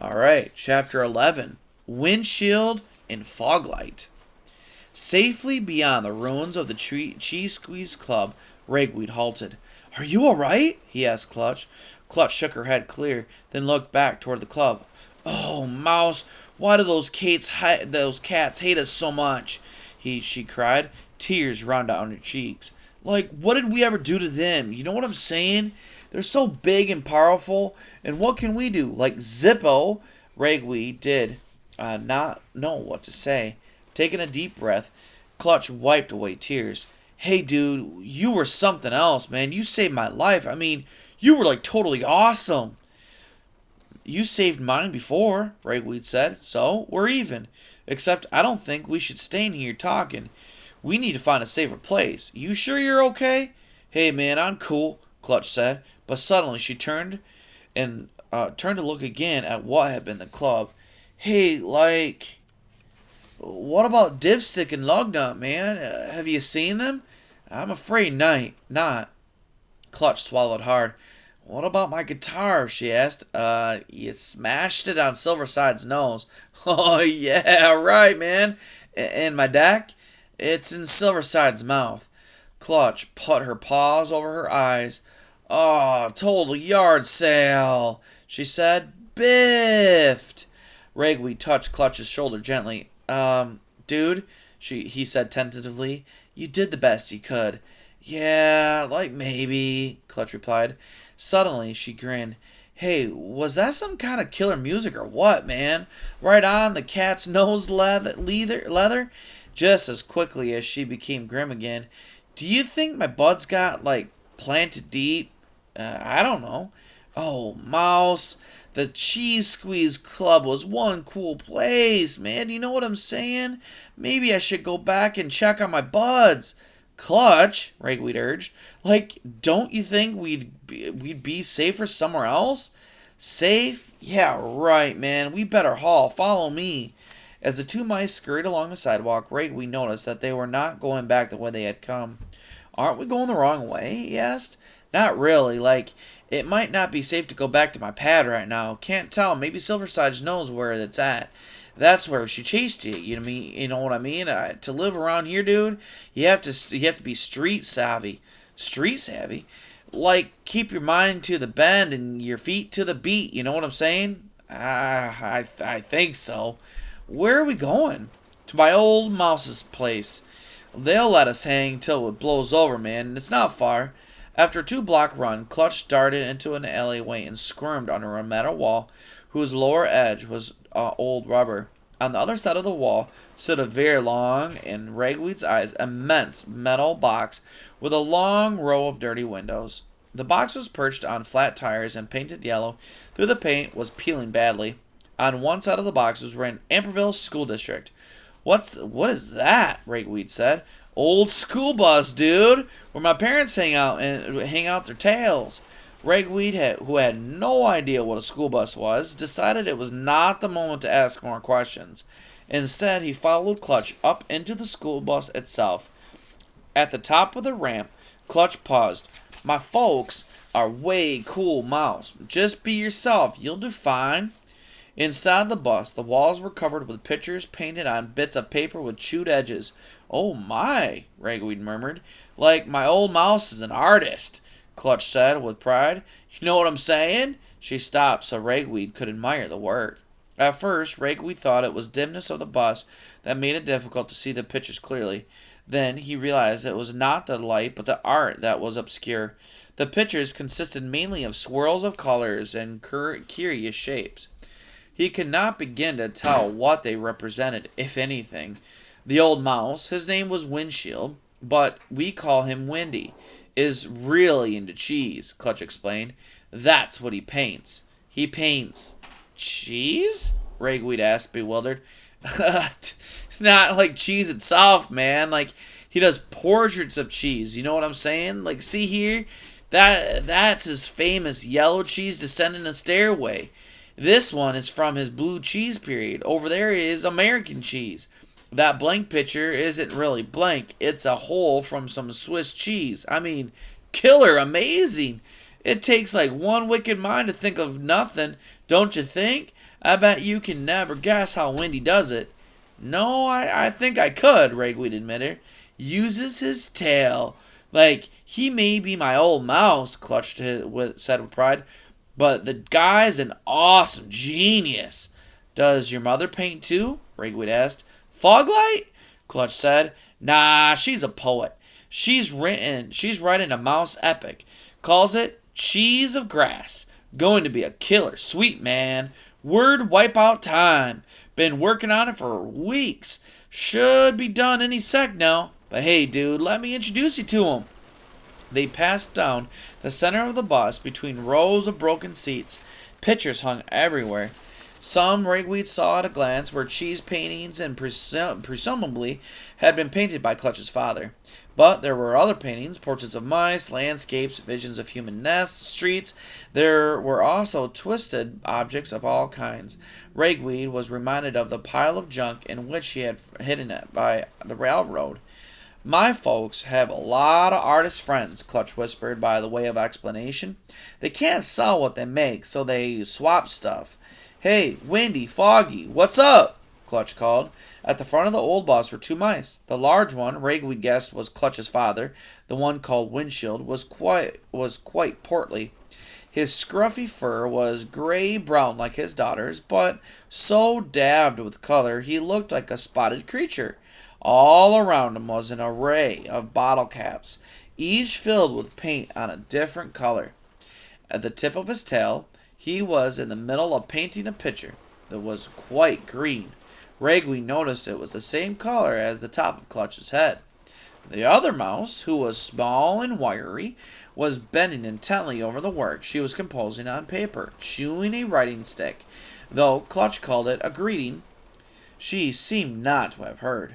All right, Chapter 11 Windshield and Foglight. Safely beyond the ruins of the Cheese Squeeze Club, Ragweed halted. Are you all right? He asked Clutch. Clutch shook her head clear, then looked back toward the club. Oh, Mouse, why do those cats hate us so much? She cried, tears running down her cheeks. Like, what did we ever do to them? You know what I'm saying? They're so big and powerful, and what can we do? Like Zippo, Ragweed did not know what to say. Taking a deep breath, Clutch wiped away tears. Hey, dude, you were something else, man. You saved my life. I mean, you were like totally awesome. You saved mine before, Ragweed said, so we're even. Except I don't think we should stay in here talking. We need to find a safer place. You sure you're okay? Hey, man, I'm cool, Clutch said. But suddenly she turned to look again at what had been the club. Hey, like, what about Dipstick and Lugnut, man? Have you seen them? I'm afraid not. Clutch swallowed hard. What about my guitar? She asked. You smashed it on Silverside's nose. Oh, yeah, right, man. And my deck? It's in Silverside's mouth. Clutch put her paws over her eyes. Oh, total yard sale, she said. Biffed. Ragweed touched Clutch's shoulder gently. Dude, he said tentatively, you did the best you could. Yeah, like maybe, Clutch replied. Suddenly, she grinned. Hey, was that some kind of killer music or what, man? Right on the cat's nose leather? Just as quickly as she became grim again. Do you think my bud's got, like, planted deep? I don't know. Oh, Mouse, the Cheese Squeeze Club was one cool place, man. You know what I'm saying? Maybe I should go back and check on my buds. Clutch, Ragweed urged. Like, don't you think we'd be safer somewhere else? Safe? Yeah, right, man. We better haul. Follow me. As the two mice scurried along the sidewalk, Ragweed noticed that they were not going back the way they had come. Aren't we going the wrong way? He asked. Not really. Like, it might not be safe to go back to my pad right now. Can't tell. Maybe Silverside knows where it's at. That's where she chased you. You know what I mean? To live around here, dude, you have to be street savvy. Street savvy? Like, keep your mind to the bend and your feet to the beat. You know what I'm saying? I think so. Where are we going? To my old Mouse's place. They'll let us hang till it blows over, man. It's not far. After a 2-block run, Clutch darted into an alleyway and squirmed under a metal wall whose lower edge was old rubber. On the other side of the wall stood a very long, in Ragweed's eyes, immense metal box with a long row of dirty windows. The box was perched on flat tires and painted yellow, though the paint was peeling badly. On one side of the box was written Amberville School District. What is that? Ragweed said. Old school bus, dude, where my parents hang out their tails. Ragweed, who had no idea what a school bus was, decided it was not the moment to ask more questions. Instead, he followed Clutch up into the school bus itself. At the top of the ramp, Clutch paused. My folks are way cool, Mouse. Just be yourself. You'll do fine. Inside the bus, the walls were covered with pictures painted on bits of paper with chewed edges. Oh my, Ragweed murmured. Like my old Mouse is an artist, Clutch said with pride. You know what I'm saying? She stopped so Ragweed could admire the work. At first, Ragweed thought it was dimness of the bus that made it difficult to see the pictures clearly. Then he realized it was not the light but the art that was obscure. The pictures consisted mainly of swirls of colors and curious shapes. He could not begin to tell what they represented, if anything. The old Mouse, his name was Windshield, but we call him Windy, is really into cheese, Clutch explained. That's what he paints. He paints cheese? Ragweed asked, bewildered. Not like cheese itself, man. Like, he does portraits of cheese. You know what I'm saying? Like, see here? That's his famous yellow cheese descending a stairway. This one is from his blue cheese period. Over there is American cheese. That blank picture isn't really blank. It's a hole from some Swiss cheese. I mean, killer amazing. It takes like one wicked mind to think of nothing, don't you think? I bet you can never guess how Wendy does it. No, I think I could, Ragweed admitted. Uses his tail. Like, he may be my old mouse, Clutch said with pride, but the guy's an awesome genius. Does your mother paint too? Ragweed asked. Foglight? Clutch said. Nah, she's a poet. She's writing a mouse epic. Calls it Cheese of Grass. Going to be a killer. Sweet, man. Word wipeout time. Been working on it for weeks. Should be done any sec now. But hey, dude, let me introduce you to him. They passed down the center of the bus between rows of broken seats. Pictures hung everywhere. Some Ragweed saw at a glance were cheese paintings and presumably had been painted by Clutch's father. But there were other paintings, portraits of mice, landscapes, visions of human nests, streets. There were also twisted objects of all kinds. Ragweed was reminded of the pile of junk in which he had hidden it by the railroad. My folks have a lot of artist friends, Clutch whispered by the way of explanation. They can't sell what they make, so they swap stuff. Hey, Wendy, Foggy, what's up? Clutch called. At the front of the old bus were two mice. The large one, Ragweed guessed, was Clutch's father. The one called Windshield was quite portly. His scruffy fur was gray-brown like his daughter's, but so dabbed with color he looked like a spotted creature. All around him was an array of bottle caps, each filled with paint on a different color. At the tip of his tail, he was in the middle of painting a picture that was quite green. Ragweed noticed it was the same color as the top of Clutch's head. The other mouse, who was small and wiry, was bending intently over the work she was composing on paper, chewing a writing stick. Though Clutch called it a greeting, she seemed not to have heard.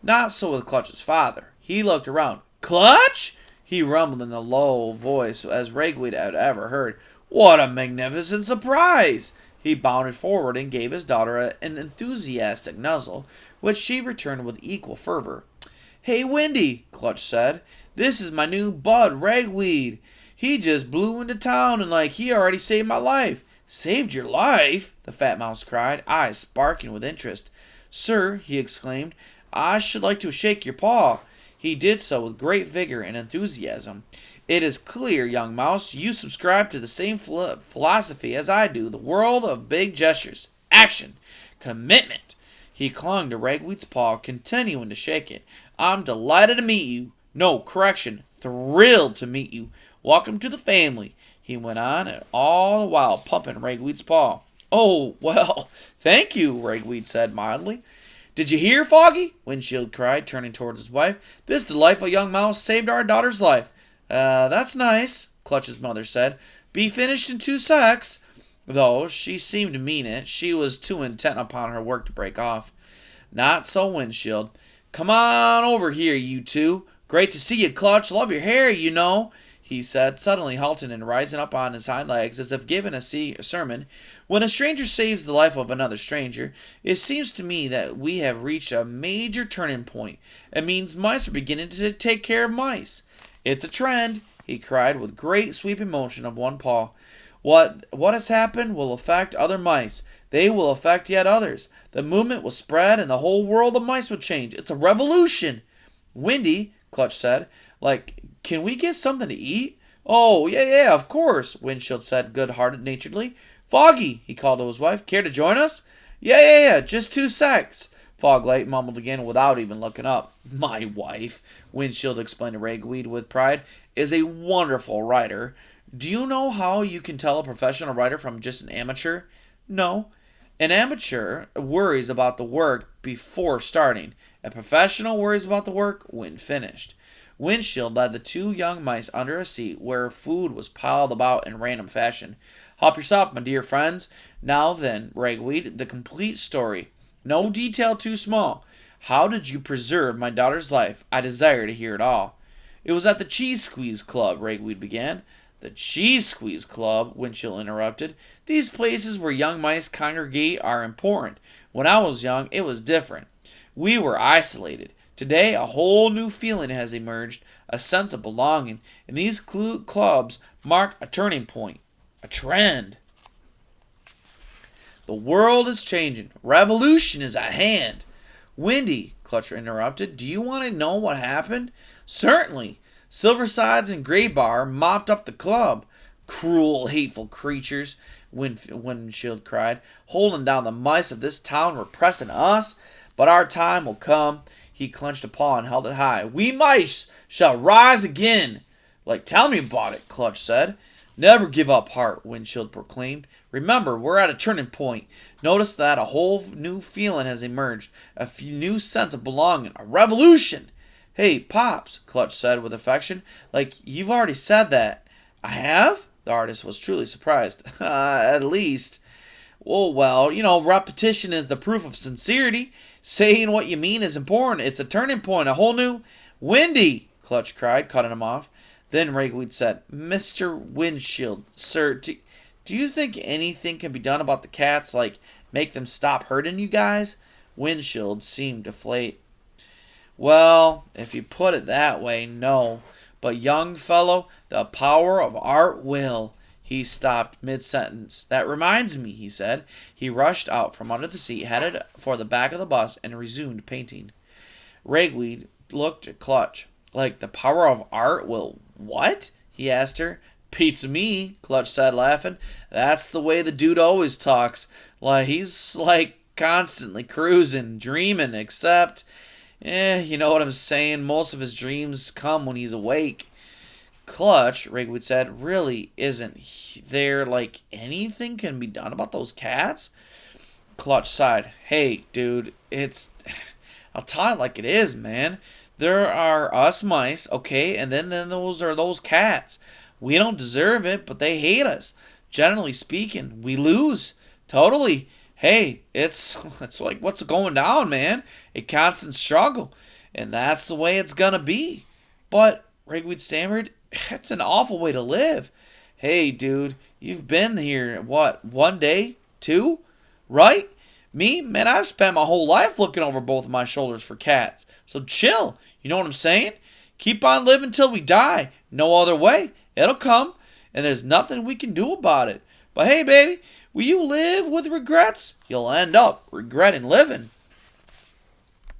Not so with Clutch's father. He looked around. Clutch? He rumbled in a low voice as Ragweed had ever heard. What a magnificent surprise! He bounded forward and gave his daughter an enthusiastic nuzzle, which she returned with equal fervor. Hey, Wendy, Clutch said. This is my new bud, Ragweed. He just blew into town and like he already saved my life. Saved your life? The fat mouse cried, eyes sparkling with interest. Sir, he exclaimed, I should like to shake your paw. He did so with great vigor and enthusiasm. It is clear, young mouse, you subscribe to the same philosophy as I do, the world of big gestures, action, commitment. He clung to Ragweed's paw, continuing to shake it. I'm delighted to meet you. No, correction, thrilled to meet you. Welcome to the family, he went on, and all the while pumping Ragweed's paw. Oh, well, thank you, Ragweed said mildly. Did you hear, Foggy? Windshield cried, turning towards his wife. This delightful young mouse saved our daughter's life. That's nice, Clutch's mother said. Be finished in 2 secs. Though she seemed to mean it, she was too intent upon her work to break off. Not so Windshield. Come on over here, you two. Great to see you, Clutch. Love your hair, you know, he said, suddenly halting and rising up on his hind legs as if giving a sermon. When a stranger saves the life of another stranger, it seems to me that we have reached a major turning point. It means mice are beginning to take care of mice. It's a trend, he cried with great sweeping motion of one paw. What has happened will affect other mice. They will affect yet others. The movement will spread and the whole world of mice will change. It's a revolution. Wendy, Clutch said, can we get something to eat? Oh, yeah, of course, Windshield said good-naturedly. Foggy, he called to his wife, care to join us? Yeah, just 2 secs. Foglight mumbled again without even looking up. My wife, Windshield explained to Ragweed with pride, is a wonderful writer. Do you know how you can tell a professional writer from just an amateur? No. An amateur worries about the work before starting. A professional worries about the work when finished. Windshield led the 2 young mice under a seat where food was piled about in random fashion. Help yourself, my dear friends. Now then, Ragweed, the complete story. No detail too small. How did you preserve my daughter's life? I desire to hear it all. It was at the Cheese Squeeze Club, Ragweed began. The Cheese Squeeze Club, Windshield interrupted. These places where young mice congregate are important. When I was young, it was different. We were isolated. Today, a whole new feeling has emerged, a sense of belonging, and these clubs mark a turning point, a trend. The world is changing. Revolution is at hand. Windy, Clutch interrupted. Do you want to know what happened? Certainly. Silversides and Graybar mopped up the club. Cruel, hateful creatures, Windshield cried. Holding down the mice of this town, repressing us. But our time will come. He clenched a paw and held it high. We mice shall rise again. Like, tell me about it, Clutch said. Never give up heart, Windshield proclaimed. Remember, we're at a turning point. Notice that a whole new feeling has emerged. A new sense of belonging. A revolution. Hey, Pops, Clutch said with affection. Like, you've already said that. I have? The artist was truly surprised. At least. Well, repetition is the proof of sincerity. Saying what you mean is important. It's a turning point. A whole new... Windy, Clutch cried, cutting him off. Then Ragweed said, Mr. Windshield, sir, do you think anything can be done about the cats, like make them stop hurting you guys? Windshield seemed deflated. Well, if you put it that way, no. But young fellow, the power of art will. He stopped mid-sentence. That reminds me, he said. He rushed out from under the seat, headed for the back of the bus, and resumed painting. Ragweed looked at Clutch. Like, the power of art will what? He asked her. Beats me, Clutch said, laughing. That's the way the dude always talks. Like, he's, constantly cruising, dreaming, except... you know what I'm saying? Most of his dreams come when he's awake. Clutch, Ragweed said, really isn't there, anything can be done about those cats? Clutch sighed. Hey, dude, I'll tell it like it is, man. There are us mice, okay, and then those are those cats. We don't deserve it, but they hate us. Generally speaking, we lose. Totally. Hey, it's like what's going down, man? A constant struggle. And that's the way it's gonna be. But, Ragweed stammered, it's an awful way to live. Hey, dude, you've been here, what, 1 day? 2? Right? Me, man, I've spent my whole life looking over both of my shoulders for cats. So chill, you know what I'm saying? Keep on living till we die. No other way. It'll come, and there's nothing we can do about it. But hey, baby, will you live with regrets? You'll end up regretting living.